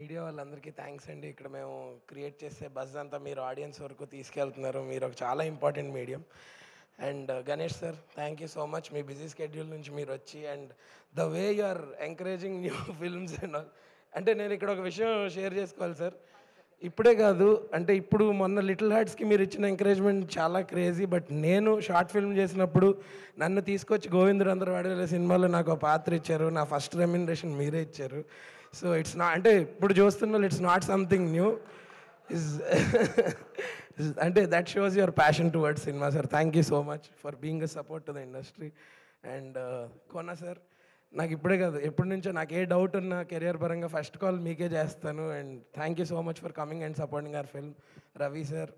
Media వాళ్ళందరికీ thanks అండి. ఇక్కడ మేము క్రియేట్ చేసే బజ్ అంతా మీరు ఆడియన్స్ వరకు తీసుకెళ్తున్నారు. మీరు ఒక చాలా important medium. And Ganesh sir, thank you so much. మీ బిజీ స్కెడ్యూల్ నుంచి మీరు వచ్చి and the way you are encouraging new films and all. అంటే నేను ఇక్కడ ఒక విషయం షేర్ చేసుకోవాలి సార్. ఇప్పుడే కాదు, అంటే ఇప్పుడు మొన్న లిటిల్ హార్ట్స్కి మీరు ఇచ్చిన ఎంకరేజ్మెంట్ చాలా క్రేజీ. బట్ నేను షార్ట్ ఫిల్మ్ చేసినప్పుడు నన్ను తీసుకొచ్చి గోవిందరందరూ వాడే సినిమాలో నాకు ఒక పాత్ర ఇచ్చారు. నా ఫస్ట్ రెమ్యునరేషన్ మీరే ఇచ్చారు. సో ఇట్స్ నా అంటే ఇప్పుడు చూస్తున్న it's not something new is అంటే that shows your passion towards cinema sir. Thank you so much for being a support to the industry. And Kona sir, నాకు ఇప్పుడే కాదు ఎప్పటి నుంచో నాకు ఏ డౌట్ ఉన్నా కెరియర్ పరంగా ఫస్ట్ కాల్ మీకే చేస్తాను. And thank you so much for coming and supporting our film. Ravi sir,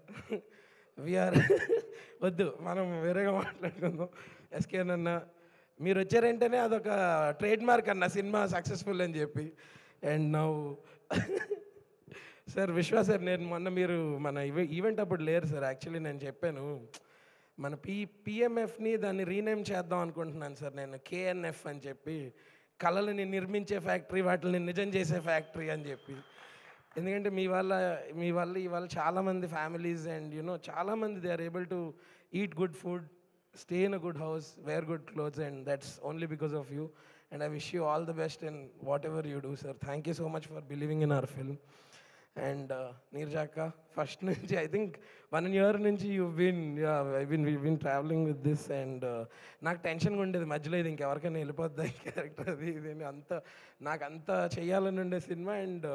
VR వద్దు మనం వేరేగా మాట్లాడుకుందాం. ఎస్కేన్ అన్న, మీరు వచ్చారంటేనే అదొక ట్రేడ్ మార్క్ అన్న సినిమా సక్సెస్ఫుల్ అని చెప్పి. And now sir Vishwa sir, నేను మొన్న మీరు మన ఈవెంట్ అప్పుడు లేరు సార్. యాక్చువల్లీ నేను చెప్పాను మన పిఎంఎఫ్ని దాన్ని రీనేమ్ చేద్దాం అనుకుంటున్నాను సార్ నేను, కేఎన్ఎఫ్ అని చెప్పి, కళలని నిర్మించే ఫ్యాక్టరీ వాటిని నిజం చేసే ఫ్యాక్టరీ అని చెప్పి. ఎందుకంటే మీ వల్ల ఇవాళ చాలామంది ఫ్యామిలీస్ అండ్ చాలామంది they are able to eat good food, stay in a good house, wear good clothes, and that's only because of you. And I wish you all the best in whatever you do, sir. Thank you so much for believing in our film. And Neerjaka, first nunchi, I think 1 year nunchi we've been traveling with this, and నాకు టెన్షన్గా ఉండేది మధ్యలో ఇది ఇంకెవరికైనా వెళ్ళిపోద్దా ఈ character అది ఇది అని నాకు అంత చేయాలని ఉండే సినిమా. అండ్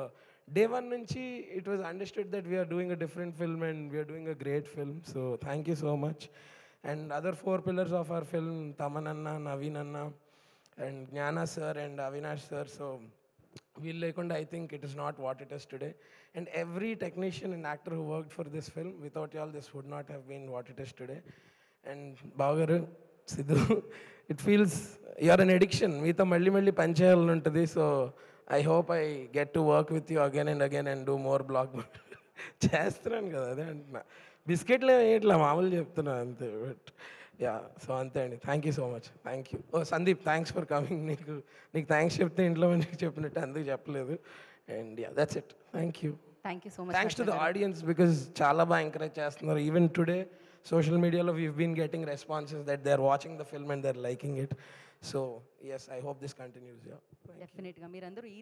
డే వన్ నుంచి it was understood that we're doing a different film and we're doing a great film. So thank you so much. And other 4 pillars of our film, Taman Anna, Naveen Anna, and Jnana sir and Avinash sir. So we'll lekunda, I think it is not what it is today. And every technician and actor who worked for this film, without y'all this would not have been what it is today. And Bhavgaru, Sidhu, it feels you're an addiction. Meeto malli పని చేయాలని ఉంటుంది. So I hope I get to work with you again and again and do more blog. చేస్తున్నాను కదా, అదే అంటున్నా. బిస్కెట్లు ఇట్లా మామూలు చెప్తున్నా అంతే. బట్ యా, సో అంతే అండి. Thank you so much. Thank you. Oh Sandeep, thanks for coming. నీకు థ్యాంక్స్ చెప్తే ఇంట్లో మందికి చెప్పినట్టు అందుకు చెప్పలేదు. And yeah, that's it. Thank you. Thank you so much. Thanks to the audience because చాలా బాగా ఎంకరేజ్ చేస్తున్నారు. ఈవెన్ టుడే సోషల్ మీడియాలో we've been getting responses that they are watching the film and they are liking it. So yes, I hope this continues. డెఫినెట్గా మీరందరూ ఈ